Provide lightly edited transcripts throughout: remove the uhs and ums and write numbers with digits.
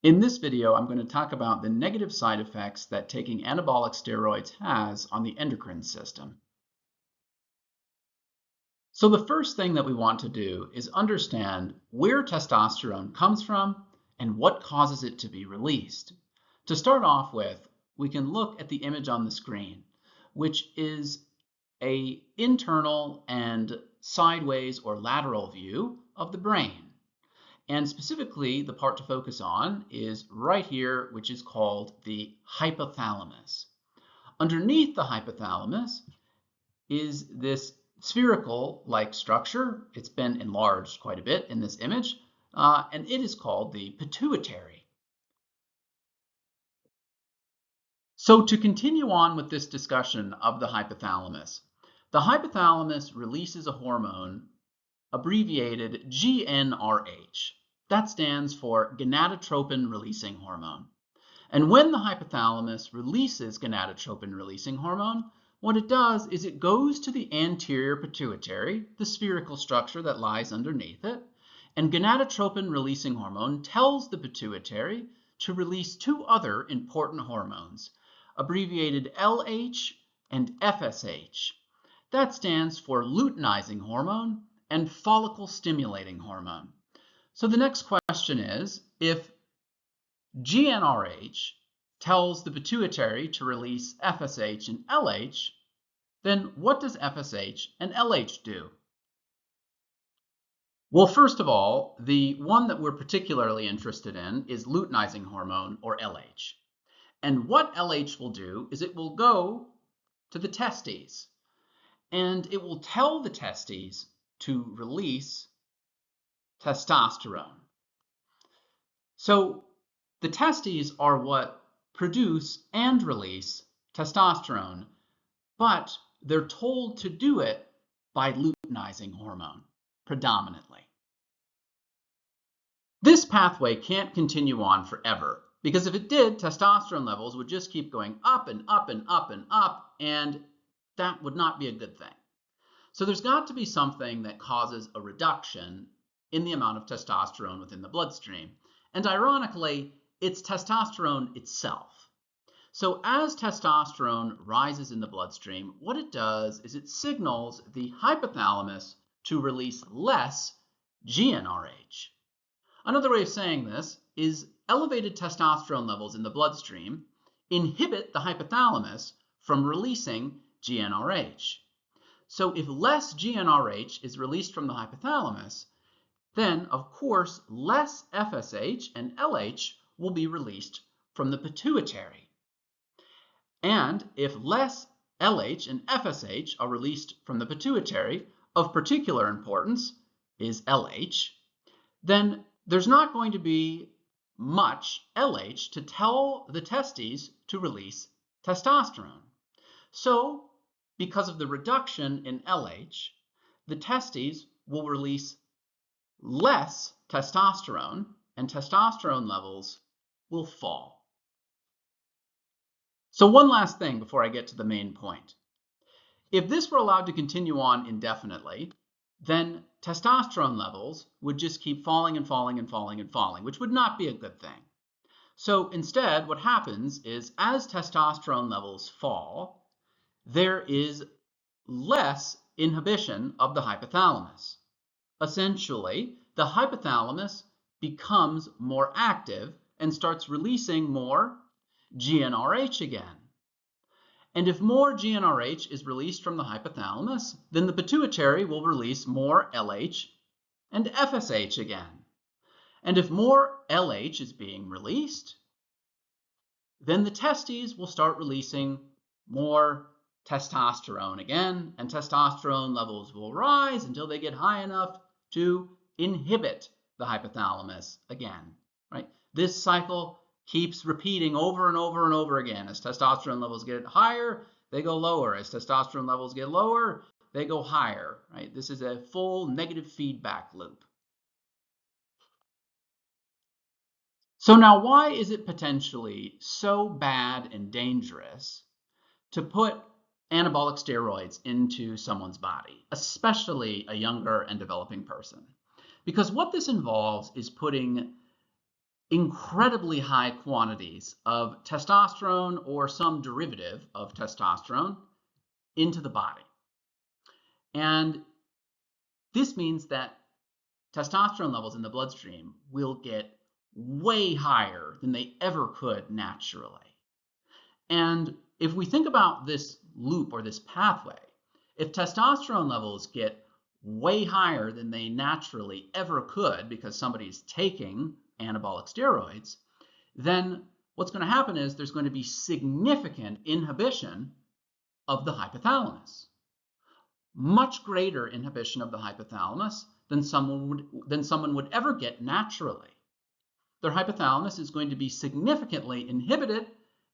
In this video, I'm going to talk about the negative side effects that taking anabolic steroids has on the endocrine system. So the first thing that we want to do is understand where testosterone comes from and what causes it to be released. To start off with, we can look at the image on the screen, which is an internal and sideways or lateral view of the brain. And specifically, the part to focus on is right here, which is called the hypothalamus. Underneath the hypothalamus is this spherical-like structure. It's been enlarged quite a bit in this image, and it is called the pituitary. So to continue on with this discussion of the hypothalamus releases a hormone abbreviated GnRH. That stands for gonadotropin-releasing hormone. And when the hypothalamus releases gonadotropin-releasing hormone, what it does is it goes to the anterior pituitary, the spherical structure that lies underneath it, and gonadotropin-releasing hormone tells the pituitary to release two other important hormones, abbreviated LH and FSH. That stands for luteinizing hormone and follicle-stimulating hormone. So the next question is, if GnRH tells the pituitary to release FSH and LH, then what does FSH and LH do? Well, first of all, the one that we're particularly interested in is luteinizing hormone, or LH. And what LH will do is it will go to the testes, and it will tell the testes to release testosterone. So the testes are what produce and release testosterone, but they're told to do it by luteinizing hormone predominantly. This pathway can't continue on forever, because if it did, testosterone levels would just keep going up and up and up and up, and that would not be a good thing. So there's got to be something that causes a reduction in the amount of testosterone within the bloodstream. And ironically, it's testosterone itself. So as testosterone rises in the bloodstream, what it does is it signals the hypothalamus to release less GnRH. Another way of saying this is elevated testosterone levels in the bloodstream inhibit the hypothalamus from releasing GnRH. So if less GnRH is released from the hypothalamus, then of course less FSH and LH will be released from the pituitary. And if less LH and FSH are released from the pituitary, of particular importance is LH, then there's not going to be much LH to tell the testes to release testosterone. So because of the reduction in LH, the testes will release less testosterone, and testosterone levels will fall. So one last thing before I get to the main point. If this were allowed to continue on indefinitely, then testosterone levels would just keep falling and falling and falling and falling, which would not be a good thing. So instead, what happens is as testosterone levels fall, there is less inhibition of the hypothalamus. Essentially, the hypothalamus becomes more active and starts releasing more GnRH again. And if more GnRH is released from the hypothalamus, then the pituitary will release more LH and FSH again. And if more LH is being released, then the testes will start releasing more testosterone again, and testosterone levels will rise until they get high enough to inhibit the hypothalamus again, right? This cycle keeps repeating over and over and over again. As testosterone levels get higher, they go lower. As testosterone levels get lower, they go higher, right? This is a full negative feedback loop. So now, why is it potentially so bad and dangerous to put anabolic steroids into someone's body, especially a younger and developing person? Because what this involves is putting incredibly high quantities of testosterone or some derivative of testosterone into the body. And this means that testosterone levels in the bloodstream will get way higher than they ever could naturally. And if we think about this loop or this pathway, if testosterone levels get way higher than they naturally ever could because somebody's taking anabolic steroids, then what's going to happen is there's going to be significant inhibition of the hypothalamus. Much greater inhibition of the hypothalamus than someone would ever get naturally. Their hypothalamus is going to be significantly inhibited,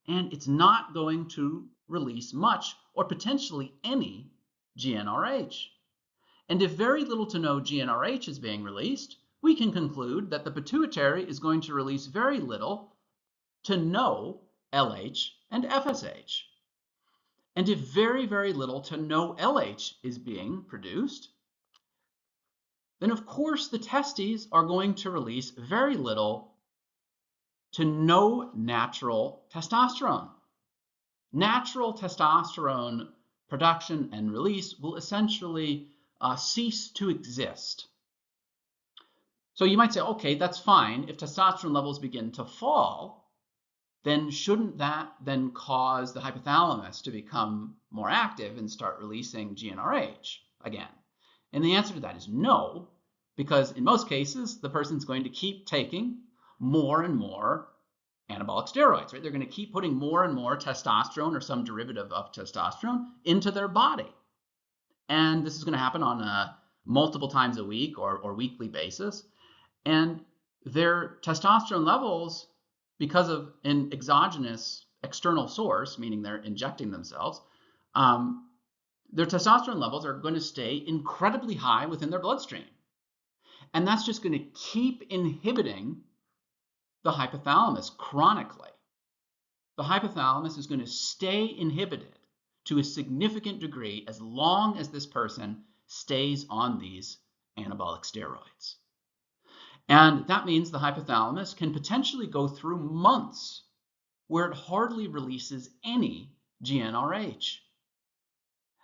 and it's not going to release much or potentially any GnRH. And if very little to no GnRH is being released, we can conclude that the pituitary is going to release very little to no LH and FSH. And if very, very little to no LH is being produced, then of course the testes are going to release very little to no natural testosterone. Natural testosterone production and release will essentially cease to exist. So you might say, okay, that's fine. If testosterone levels begin to fall, then shouldn't that then cause the hypothalamus to become more active and start releasing GnRH again? And the answer to that is no, because in most cases, the person's going to keep taking more and more anabolic steroids, right? They're going to keep putting more and more testosterone or some derivative of testosterone into their body. And this is going to happen on a multiple times a week or weekly basis. And their testosterone levels, because of an exogenous external source, meaning they're injecting themselves, their testosterone levels are going to stay incredibly high within their bloodstream. And that's just going to keep inhibiting the hypothalamus chronically. The hypothalamus is going to stay inhibited to a significant degree as long as this person stays on these anabolic steroids. And that means the hypothalamus can potentially go through months where it hardly releases any GnRH.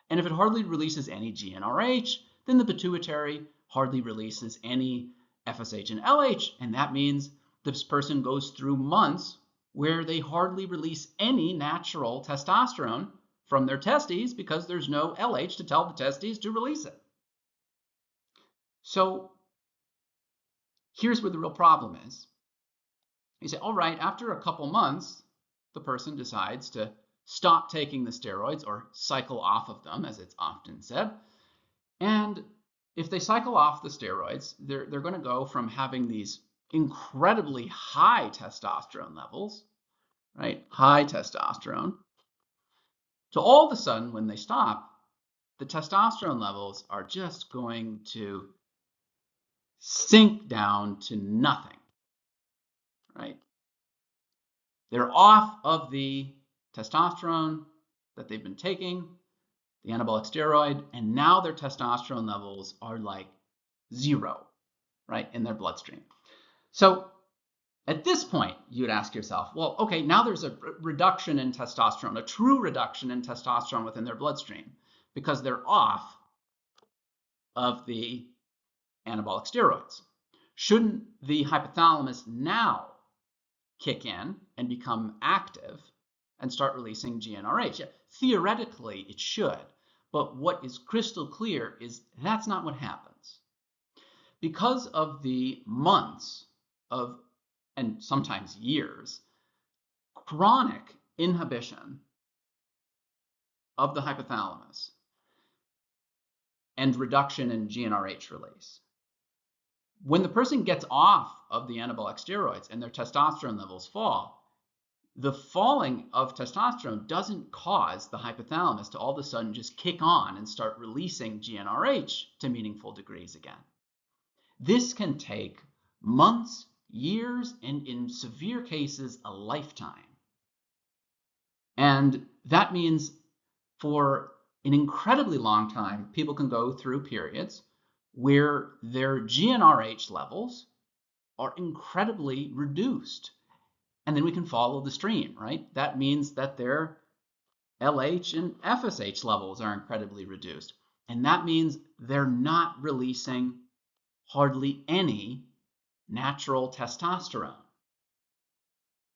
And if it hardly releases any GnRH, then the pituitary hardly releases any FSH and LH, and that means this person goes through months where they hardly release any natural testosterone from their testes because there's no LH to tell the testes to release it. So here's where the real problem is. You say, all right, after a couple months, the person decides to stop taking the steroids or cycle off of them, as it's often said. And if they cycle off the steroids, they're going to go from having these incredibly high testosterone levels, right? High testosterone. So all of a sudden, when they stop, the testosterone levels are just going to sink down to nothing, right? They're off of the testosterone that they've been taking, the anabolic steroid, and now their testosterone levels are like zero, right, in their bloodstream. So at this point, you'd ask yourself, well, okay, now there's a reduction in testosterone, a true reduction in testosterone within their bloodstream because they're off of the anabolic steroids. Shouldn't the hypothalamus now kick in and become active and start releasing GnRH? Yeah, theoretically, it should. But what is crystal clear is that's not what happens. Because of the months of, and sometimes years, chronic inhibition of the hypothalamus and reduction in GnRH release, when the person gets off of the anabolic steroids and their testosterone levels fall, the falling of testosterone doesn't cause the hypothalamus to all of a sudden just kick on and start releasing GnRH to meaningful degrees again. This can take months, years, and in severe cases, a lifetime. And that means for an incredibly long time, people can go through periods where their GnRH levels are incredibly reduced. And then we can follow the stream, right? That means that their LH and FSH levels are incredibly reduced. And that means they're not releasing hardly any natural testosterone,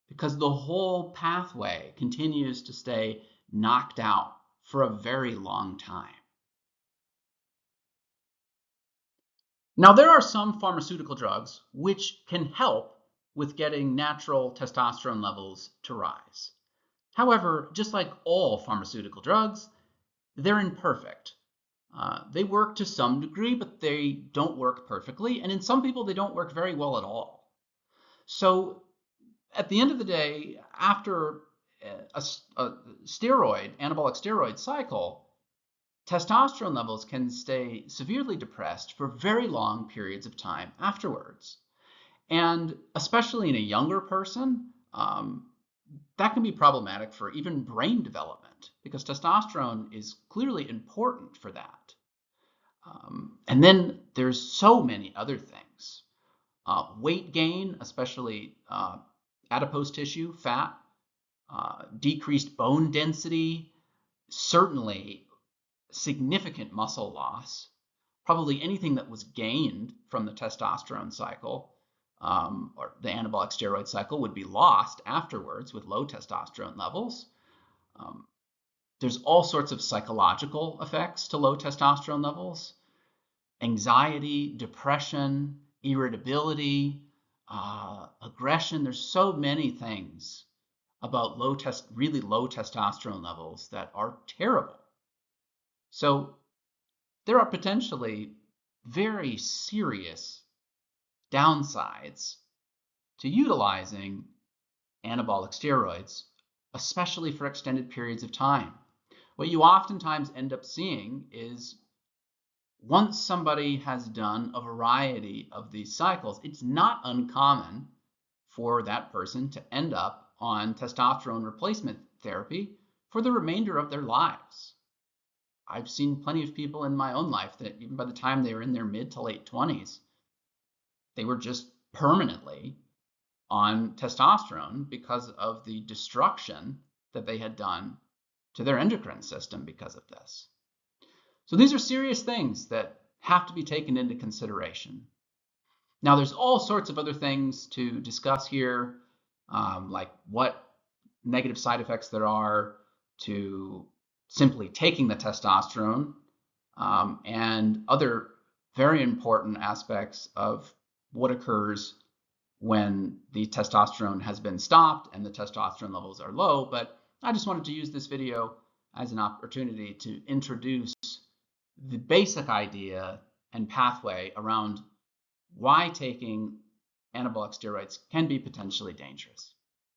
because the whole pathway continues to stay knocked out for a very long time. Now, there are some pharmaceutical drugs which can help with getting natural testosterone levels to rise. However, just like all pharmaceutical drugs, they're imperfect. They work to some degree, but they don't work perfectly, and in some people, they don't work very well at all. So at the end of the day, after a anabolic steroid cycle, testosterone levels can stay severely depressed for very long periods of time afterwards. And especially in a younger person, that can be problematic for even brain development, because testosterone is clearly important for that. And then there's so many other things. Weight gain, especially adipose tissue, fat, decreased bone density, certainly significant muscle loss, probably anything that was gained from the testosterone cycle or the anabolic steroid cycle would be lost afterwards with low testosterone levels. There's all sorts of psychological effects to low testosterone levels: anxiety, depression, irritability, aggression. There's so many things about really low testosterone levels that are terrible. So there are potentially very serious downsides to utilizing anabolic steroids, especially for extended periods of time. What you oftentimes end up seeing is, once somebody has done a variety of these cycles, it's not uncommon for that person to end up on testosterone replacement therapy for the remainder of their lives. I've seen plenty of people in my own life that even by the time they were in their mid to late 20s, they were just permanently on testosterone because of the destruction that they had done to their endocrine system because of this. So these are serious things that have to be taken into consideration. Now, there's all sorts of other things to discuss here, like what negative side effects there are to simply taking the testosterone, and other very important aspects of what occurs when the testosterone has been stopped and the testosterone levels are low. But I just wanted to use this video as an opportunity to introduce the basic idea and pathway around why taking anabolic steroids can be potentially dangerous.